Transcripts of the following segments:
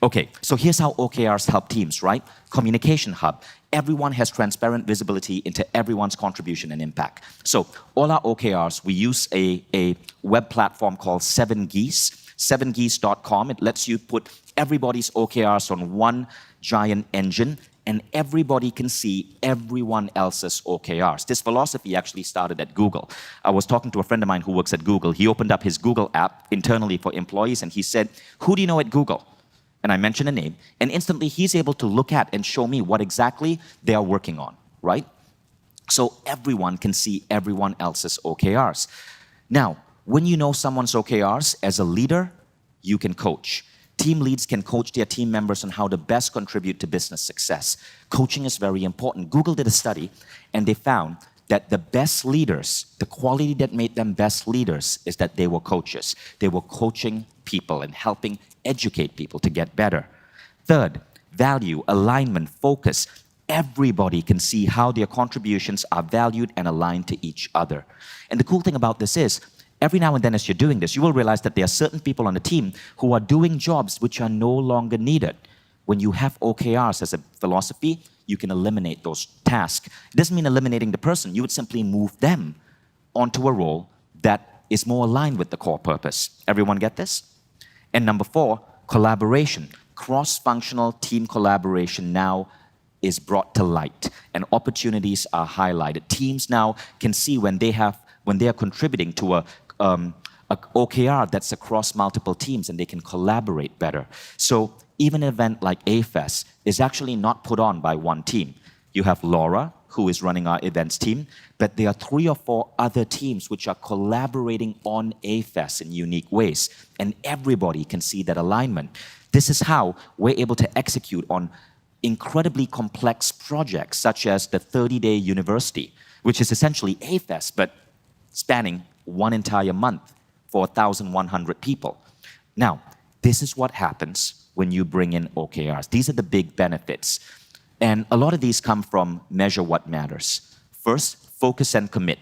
Okay, so here's how OKRs help teams, right? Communication hub. Everyone has transparent visibility into everyone's contribution and impact. So all our OKRs, we use a web platform called 7geese, 7geese.com. It lets you put everybody's OKRs on one giant engine, and everybody can see everyone else's OKRs. This philosophy actually started at Google. I was talking to a friend of mine who works at Google. He opened up his Google app internally for employees, and he said, "Who do you know at Google?" And I mentioned a name, and instantly he's able to look at and show me what exactly they are working on, right? So everyone can see everyone else's OKRs. Now, when you know someone's OKRs, as a leader, you can coach. Team leads can coach their team members on how to best contribute to business success. Coaching is very important. Google did a study, and they found that the best leaders, the quality that made them best leaders is that they were coaches. They were coaching people and helping educate people to get better. Third, value, alignment, focus. Everybody can see how their contributions are valued and aligned to each other. And the cool thing about this is, every now and then as you're doing this, you will realize that there are certain people on the team who are doing jobs which are no longer needed. When you have OKRs as a philosophy, you can eliminate those tasks. It doesn't mean eliminating the person. You would simply move them onto a role that is more aligned with the core purpose. Everyone get this? And number 4, collaboration. Cross-functional team collaboration now is brought to light, and opportunities are highlighted. Teams now can see when they are contributing to a OKR that's across multiple teams, and they can collaborate better. So even an event like AFES is actually not put on by one team. You have Laura, who is running our events team, but there are 3 or 4 other teams which are collaborating on AFES in unique ways, and everybody can see that alignment. This is how we're able to execute on incredibly complex projects, such as the 30-day university, which is essentially AFES, but spanning one entire month for 1,100 people. Now, this is what happens when you bring in OKRs. These are the big benefits. And a lot of these come from measure what matters. First, focus and commit.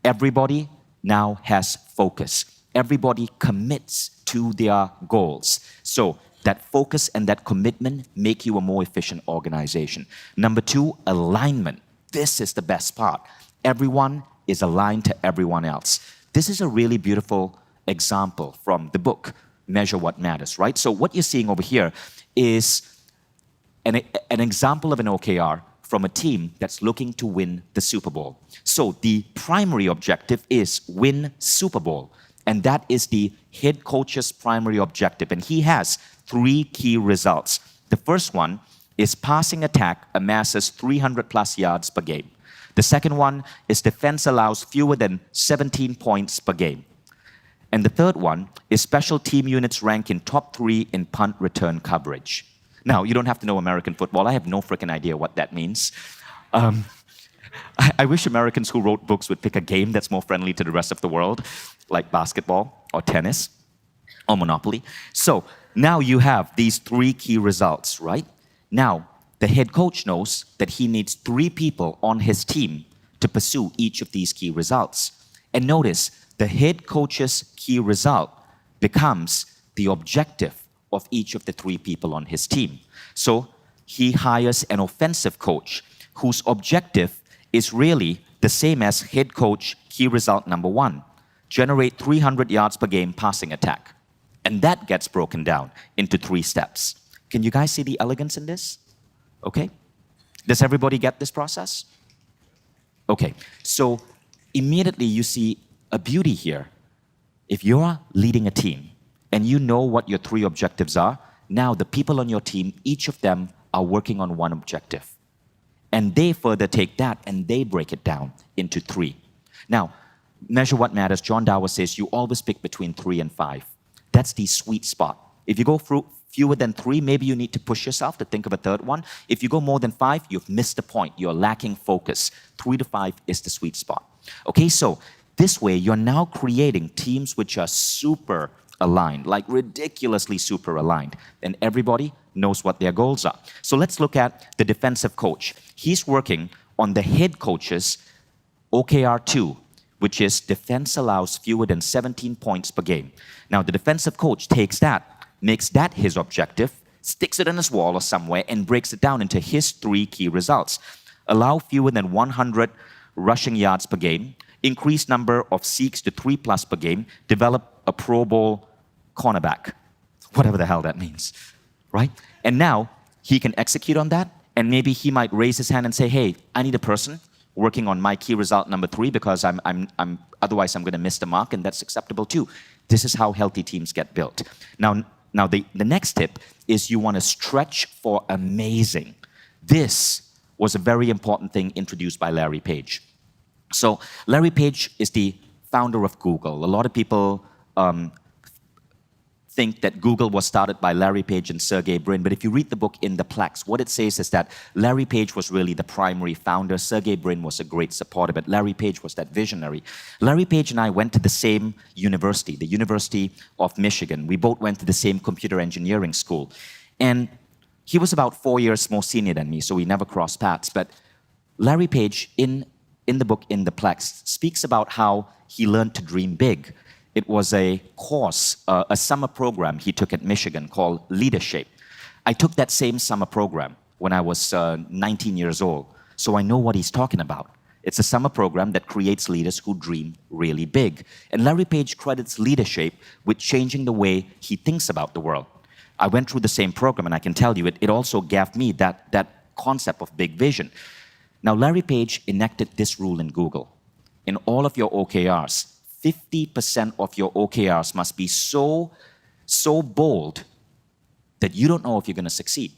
Everybody now has focus. Everybody commits to their goals. So that focus and that commitment make you a more efficient organization. Number 2, alignment. This is the best part. Everyone is aligned to everyone else. This is a really beautiful example from the book, Measure What Matters, right? So what you're seeing over here is an example of an OKR from a team that's looking to win the Super Bowl. So the primary objective is win Super Bowl, and that is the head coach's primary objective, and he has 3 key results. The first one is passing attack amasses 300 plus yards per game. The second one is defense allows fewer than 17 points per game. And the third one is special team units rank in top 3 in punt return coverage. Now, you don't have to know American football. I have no freaking idea what that means. I wish Americans who wrote books would pick a game that's more friendly to the rest of the world, like basketball or tennis or Monopoly. So now you have these 3 key results, right? Now, the head coach knows that he needs 3 people on his team to pursue each of these key results. And notice, the head coach's key result becomes the objective of each of the 3 people on his team. So he hires an offensive coach whose objective is really the same as head coach key result number 1, generate 300 yards per game passing attack. And that gets broken down into 3 steps. Can you guys see the elegance in this? Okay? Does everybody get this process? Okay, so immediately you see a beauty here. If you're leading a team and you know what your 3 objectives are, now the people on your team, each of them are working on one objective. And they further take that and they break it down into 3. Now, measure what matters. John Dower says you always pick between 3 and 5. That's the sweet spot. If you go through fewer than 3, maybe you need to push yourself to think of a third one. If you go more than 5, you've missed the point. You're lacking focus. 3 to 5 is the sweet spot. Okay, so this way you're now creating teams which are super aligned, like ridiculously super aligned, and everybody knows what their goals are. So let's look at the defensive coach. He's working on the head coach's OKR 2, which is defense allows fewer than 17 points per game. Now the defensive coach takes that, makes that his objective, sticks it on his wall or somewhere, and breaks it down into his 3 key results. Allow fewer than 100 rushing yards per game, increase number of seeks to 3+ per game, develop a Pro Bowl cornerback, whatever the hell that means, right? And now he can execute on that, and maybe he might raise his hand and say, hey, I need a person working on my key result number 3 because otherwise I'm going to miss the mark, and that's acceptable too. This is how healthy teams get built. Now the next tip is you want to stretch for amazing. This was a very important thing introduced by Larry Page. So Larry Page is the founder of Google. A lot of people think that Google was started by Larry Page and Sergey Brin, but if you read the book In the Plex, what it says is that Larry Page was really the primary founder. Sergey Brin was a great supporter, but Larry Page was that visionary. Larry Page and I went to the same university, the University of Michigan. We both went to the same computer engineering school. And he was about 4 years more senior than me, so we never crossed paths. But Larry Page, in the book In the Plex, speaks about how he learned to dream big. It was a course, a summer program he took at Michigan called Leadership. I took that same summer program when I was 19 years old, so I know what he's talking about. It's a summer program that creates leaders who dream really big. And Larry Page credits Leadership with changing the way he thinks about the world. I went through the same program, and I can tell you, it also gave me that concept of big vision. Now, Larry Page enacted this rule in Google. In all of your OKRs, 50% of your OKRs must be so bold that you don't know if you're going to succeed.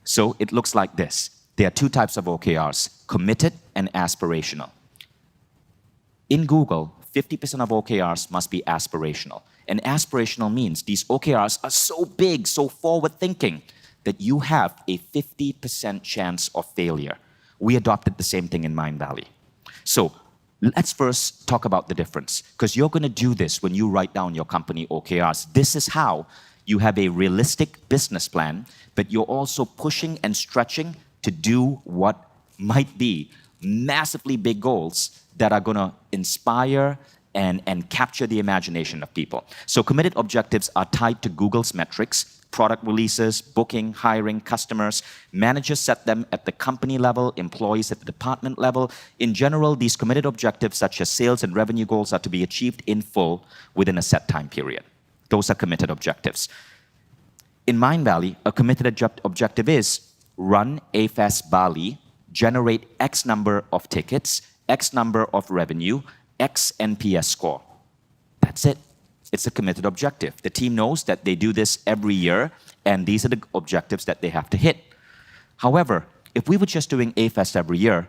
So it looks like this. There are 2 types of OKRs, committed and aspirational. In Google, 50% of OKRs must be aspirational. And aspirational means these OKRs are so big, so forward-thinking, that you have a 50% chance of failure. We adopted the same thing in Mindvalley. So let's first talk about the difference, because you're going to do this when you write down your company OKRs. This is how you have a realistic business plan, but you're also pushing and stretching to do what might be massively big goals that are going to inspire and capture the imagination of people. So committed objectives are tied to Google's metrics, product releases, booking, hiring, customers. Managers set them at the company level, employees at the department level. In general, these committed objectives, such as sales and revenue goals, are to be achieved in full within a set time period. Those are committed objectives. In Mindvalley, a committed objective is run AFAS Bali, generate X number of tickets, X number of revenue, X NPS score. That's it. It's a committed objective. The team knows that they do this every year, and these are the objectives that they have to hit. However, if we were just doing AFEST every year,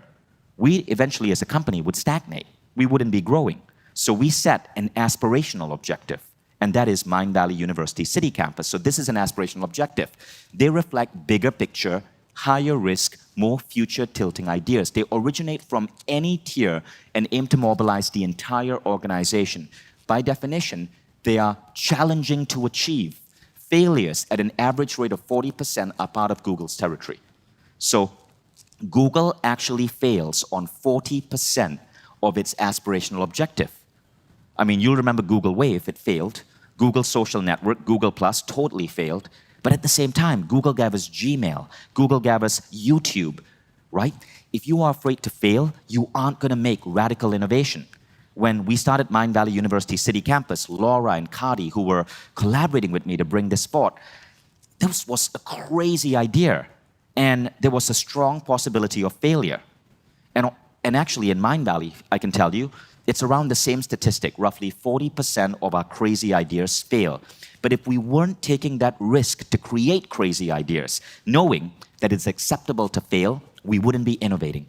we eventually as a company would stagnate. We wouldn't be growing. So we set an aspirational objective, and that is Mindvalley University City Campus. So this is an aspirational objective. They reflect bigger picture, higher risk, more future tilting ideas. They originate from any tier and aim to mobilize the entire organization. By definition, they are challenging to achieve. Failures at an average rate of 40% are part of Google's territory. So Google actually fails on 40% of its aspirational objective. I mean, you'll remember Google Wave, it failed. Google Social Network, Google Plus, totally failed. But at the same time, Google gave us Gmail, Google gave us YouTube, right? If you are afraid to fail, you aren't going to make radical innovation. When we started Mindvalley University City Campus, Laura and Cardi, who were collaborating with me to bring this forth, this was a crazy idea. And there was a strong possibility of failure. And actually in Mindvalley, I can tell you, it's around the same statistic. Roughly 40% of our crazy ideas fail. But if we weren't taking that risk to create crazy ideas, knowing that it's acceptable to fail, we wouldn't be innovating.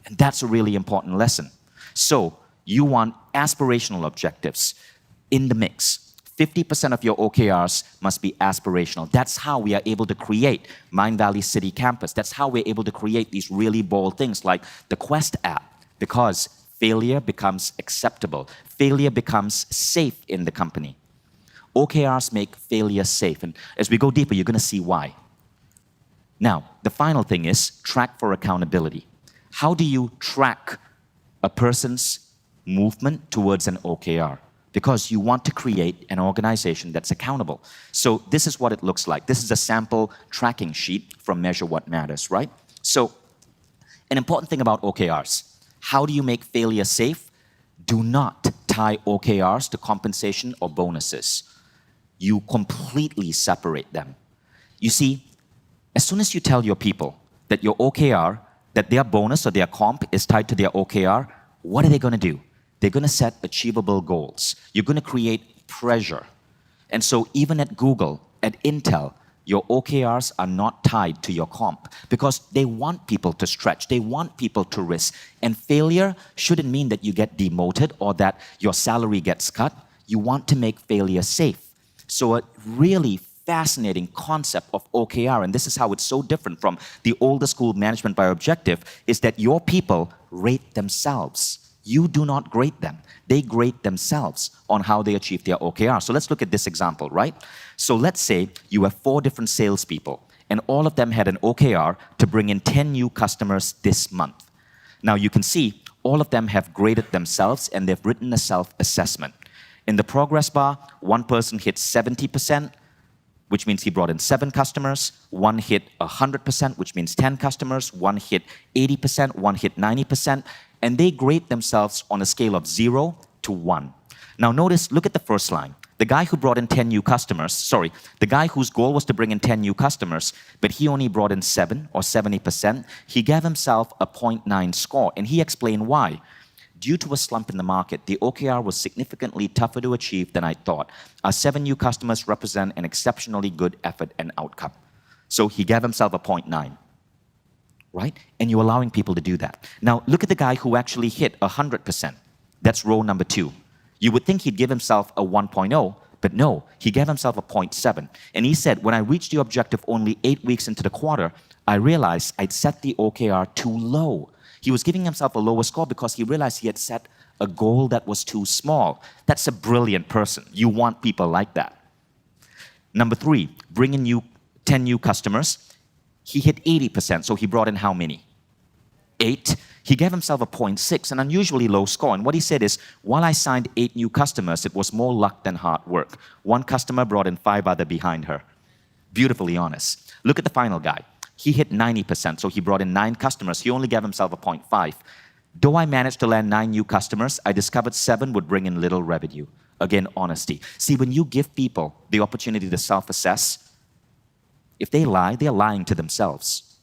And that's a really important lesson. So you want aspirational objectives in the mix. 50% of your OKRs must be aspirational. That's how we are able to create Mindvalley City Campus. That's how we're able to create these really bold things like the Quest app, because failure becomes acceptable. Failure becomes safe in the company. OKRs make failure safe. And as we go deeper, you're going to see why. Now, the final thing is track for accountability. How do you track a person's movement towards an OKR? because you want to create an organization that's accountable. So this is what it looks like. This is a sample tracking sheet from Measure What Matters, right? So an important thing about OKRs, how do you make failure safe? Do not tie OKRs to compensation or bonuses. You completely separate them. You see, as soon as you tell your people that your OKR, that their bonus or their comp is tied to their OKR, what are they going to do? They're going to set achievable goals. You're going to create pressure. And so even at Google, at Intel, your OKRs are not tied to your comp because they want people to stretch. They want people to risk. And failure shouldn't mean that you get demoted or that your salary gets cut. You want to make failure safe. So a really fascinating concept of OKR, and this is how it's so different from the older school management by objective, is that your people rate themselves. You do not grade them. They grade themselves on how they achieve their OKR. So let's look at this example, right? So let's say you have 4 different salespeople, and all of them had an OKR to bring in 10 new customers this month. Now you can see all of them have graded themselves and they've written a self-assessment. In the progress bar, one person hit 70%, which means he brought in 7 customers. One hit 100%, which means 10 customers. One hit 80%, one hit 90%. And they grade themselves on a scale of 0 to 1. Now notice, look at the first line. The guy who brought in 10 new customers, the guy whose goal was to bring in 10 new customers, but he only brought in 7 or 70%, he gave himself a 0.9 score, and he explained why. Due to a slump in the market, the OKR was significantly tougher to achieve than I thought. Our 7 new customers represent an exceptionally good effort and outcome. So he gave himself a 0.9. Right? And you're allowing people to do that. Now, look at the guy who actually hit 100%. That's row number 2. You would think he'd give himself a 1.0, but no, he gave himself a 0.7. And he said, when I reached the objective only 8 weeks into the quarter, I realized I'd set the OKR too low. He was giving himself a lower score because he realized he had set a goal that was too small. That's a brilliant person. You want people like that. Number 3, bring in 10 new customers. He hit 80%, so he brought in how many? 8. He gave himself a 0.6, an unusually low score. And what he said is, while I signed 8 new customers, it was more luck than hard work. One customer brought in 5 other behind her. Beautifully honest. Look at the final guy. He hit 90%, so he brought in 9 customers. He only gave himself a 0.5. Though I managed to land 9 new customers, I discovered 7 would bring in little revenue. Again, honesty. See, when you give people the opportunity to self-assess, if they lie, they're lying to themselves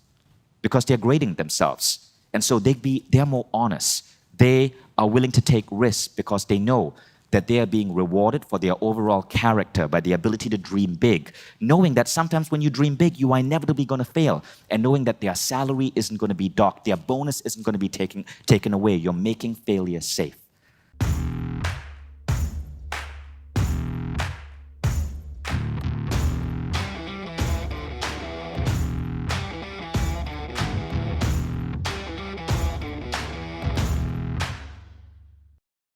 because they're grading themselves. And so they're more honest. They are willing to take risks because they know that they are being rewarded for their overall character by the ability to dream big, knowing that sometimes when you dream big, you are inevitably going to fail, and knowing that their salary isn't going to be docked, their bonus isn't going to be taken away. You're making failure safe.